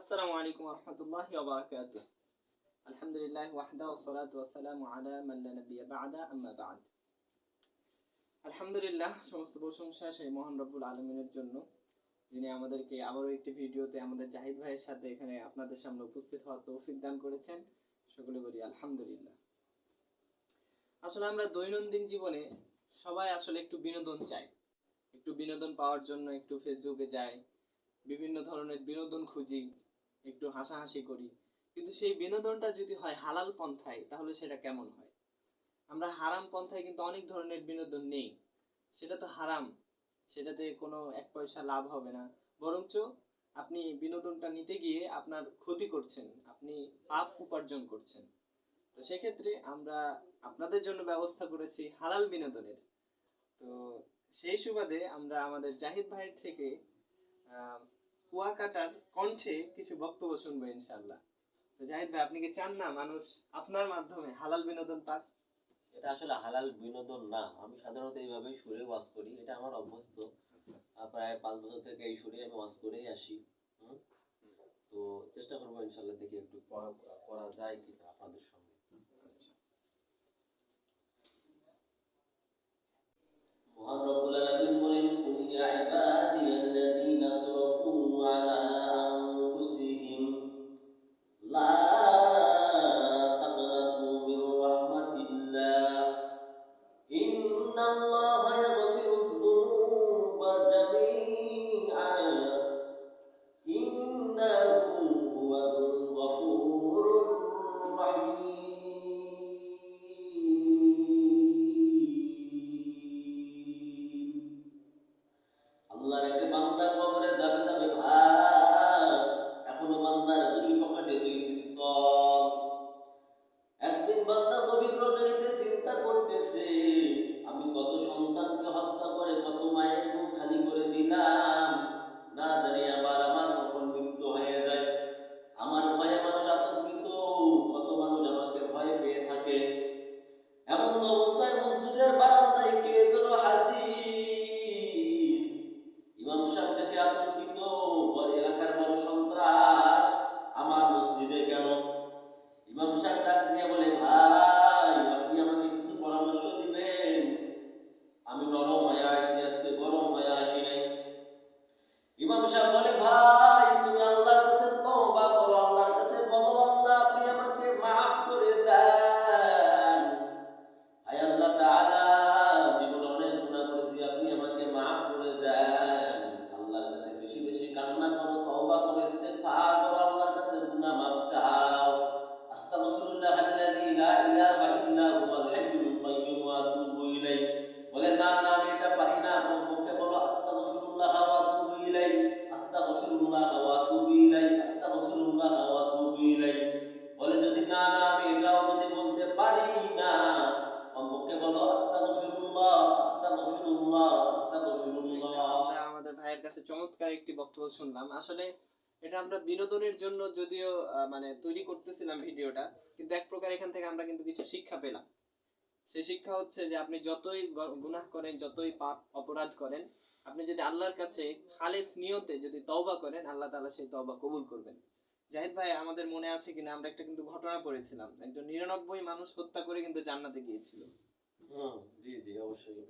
আসসালামু আলাইকুম ওয়া রাহমাতুল্লাহি ওয়া বারাকাতুহু। আলহামদুলিল্লাহ ওয়াহদা ওয়াসসালাতু ওয়াসসালামু আলা মান লা নাবিয়্যা বা'দা আম্মা বা'দ। আলহামদুলিল্লাহ, সমস্ত প্রশংসা সেই মহান রব্বুল আলামিনের জন্য, যিনি আমাদেরকে আবারও একটি ভিডিওতে আমাদের জাহিদ ভাইয়ের সাথে এখানে আপনাদের সামনে উপস্থিত হওয়ার তৌফিক দান করেছেন। সকলে বলি আলহামদুলিল্লাহ। আসলে আমরা দৈনন্দিন জীবনে সবাই আসলে একটু বিনোদন চাই। একটু বিনোদন পাওয়ার জন্য একটু ফেসবুকে যাই, বিভিন্ন ধরনের বিনোদন খুঁজি, একটু হাসাহাসি করি। কিন্তু সেই বিনোদনটা যদি হয় হালাল পন্থায়, তাহলে সেটা কেমন হয়? আমরা হারাম পন্থায় কিন্তু অনেক ধরনের বিনোদন নেই, সেটা তো হারাম, সেটাতে কোনো এক পয়সা লাভ হবে না, বরঞ্চ আপনি বিনোদনটা নিতে গিয়ে আপনার ক্ষতি করছেন, আপনি পাপ উপার্জন করছেন। তো সেক্ষেত্রে আমরা আপনাদের জন্য ব্যবস্থা করেছি হালাল বিনোদনের। তো সেই সুবাদে আমরা আমাদের জাহিদ ভাইয়ের থেকে কুয়াকাটার কণ্ঠে কিছু বক্তব্য শুনবো ইনশাআল্লাহ। তো জাহিদ ভাই, আপনি কি চান না মানুষ আপনার মাধ্যমে হালাল বিনোদন পাক? এটা আসলে হালাল বিনোদন না। আমি সাধারণত এইভাবেই সুরে ওয়াজ করি, এটা আমার অভ্যস্ত। প্রায় 5 বছর থেকে এই সুরে আমি ওয়াজ করেই আসি। তো চেষ্টা করবো ইনশাআল্লাহ, দেখি একটু করা যায় কিনা আপনাদের সঙ্গে। মহান রব্বুল আলামিন বলেন, কুল ইয়া ইবাদিয়াল্লাযীনা আসরাফু আলা আনফুসিহিম লা তাকনাতু মির রাহমাতিল্লাহ ইন্নাল্লাহা ইয়াগফিরুয যুনুবা জামিআন ইন্নাহু হুয়াল গফুরুর রাহিম। আল্লাহর এক বান্দা কবরে যাবে ভাই, এখনো বান্দার 2 পকেটে 2 পিস্তল। একদিন বান্দা গভীর রজনীতে চিন্তা করতেছে, আমি কত সন্তানকে হত্যা করে কত মায়ের মুখ খালি করে দিলাম, না জানি আবার আমার কখন মৃত্যু হয়ে যায়। আমার ভয়ে মানুষ আতঙ্কিত, কত মানুষ আমাকে ভয় পেয়ে থাকে। এমন অবস্থায় মসজিদের বারান্দায় কে যেন হাজির। ইমাম সাহেব দেখে আতঙ্কিত, এলাকার বড় সন্ত্রাস আমার মসজিদে গেল। ইমাম সাহেব ডাক দিয়ে বলে, ভাই আপনি আমাকে কিছু পরামর্শ দিবেন? আমি নরম হয়ে আসি, আজকে গরম হয়ে আসি নাই। ইমাম সাহেব বলে, ভাই তুমি আল্লাহর কাছে তওবা করো, আল্লাহর কাছে বলো, আল্লাহ আপনি আমাকে মাফ করে দেন। হায় আল্লাহ তাআলা, জীবনে অনেক গুনাহ করেছি, আপনি আমাকে মাফ করে দেন। আল্লাহর কাছে বেশি বেশি কান্না করো, তওবা করো, ইস্তেগফার করো, আল্লাহর কাছে গুনাহ মাফ চাও। আস্তাগফিরুল্লাহাল্লাযী লা ইলাহা ইল্লা হুয়াল হাইয়ুল কাইয়্যুম ওয়া আতুবু ইলাইহি। বলে, না না আমি এটা পারি না। মুখে বলো আস্তাগফিরুল্লাহ ওয়া আতুবু ইলাইহি, আস্তাগফিরুল্লাহ ওয়া আতুবু ইলাইহি, আস্তাগফিরুল্লাহ ওয়া আতুবু ইলাইহি। বলে, যদি না না আমি এটাও যদি বলতে পারি না, মুখে বলো আস্তাগফিরুল্লাহ, আস্তাগফিরুল্লাহ, আস্তাগফিরুল্লাহ। আমরা আমাদের ভাইয়ের কাছে চমৎকার একটি বক্তব্য শুনলাম। আসলে এটা আমরা বিনোদনের জন্য যদিও মানে তৈরি করতেছিলাম ভিডিওটা, কিন্তু এক প্রকার এখান থেকে আমরা কিন্তু কিছু শিক্ষা পেলাম। সেই শিক্ষা হচ্ছে যে আপনি যতই গুনাহ করেন, যতই পাপ অপরাধ করেন, আপনি যদি আল্লাহর কাছে খালেস নিয়তে যদি তওবা করেন, আল্লাহ তাআলা সেই তওবা কবুল করবেন। জাহিদ ভাই, আমাদের মনে আছে কিনা আমরা একটা কিন্তু ঘটনা পড়েছিলাম, একজন 99 মানুষ হত্যা করে কিন্তু জান্নাতে গিয়েছিল। জি জি অবশ্যই।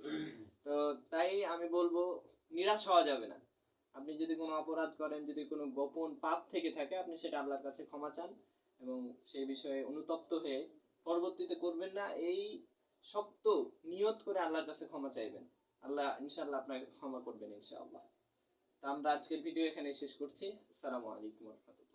তো তাই আমি বলবো, নিরাশ হওয়া যাবে না। আপনি যদি কোনো অপরাধ করেন, যদি কোনো গোপন পাপ থেকে থাকে, আপনি সেটা আল্লাহর কাছে ক্ষমা চান এবং সেই বিষয়ে অনুতপ্ত হয়ে পরবর্তীতে করবেন না, এই শক্ত নিয়ত করে আল্লাহর কাছে ক্ষমা চাইবেন। আল্লাহ ইনশাআল্লাহ আপনাকে ক্ষমা করবেন ইনশাআল্লাহ। তো আমরা আজকের ভিডিও এখানে শেষ করছি। আসসালামু আলাইকুম ওয়া রাহমাতুল্লাহ।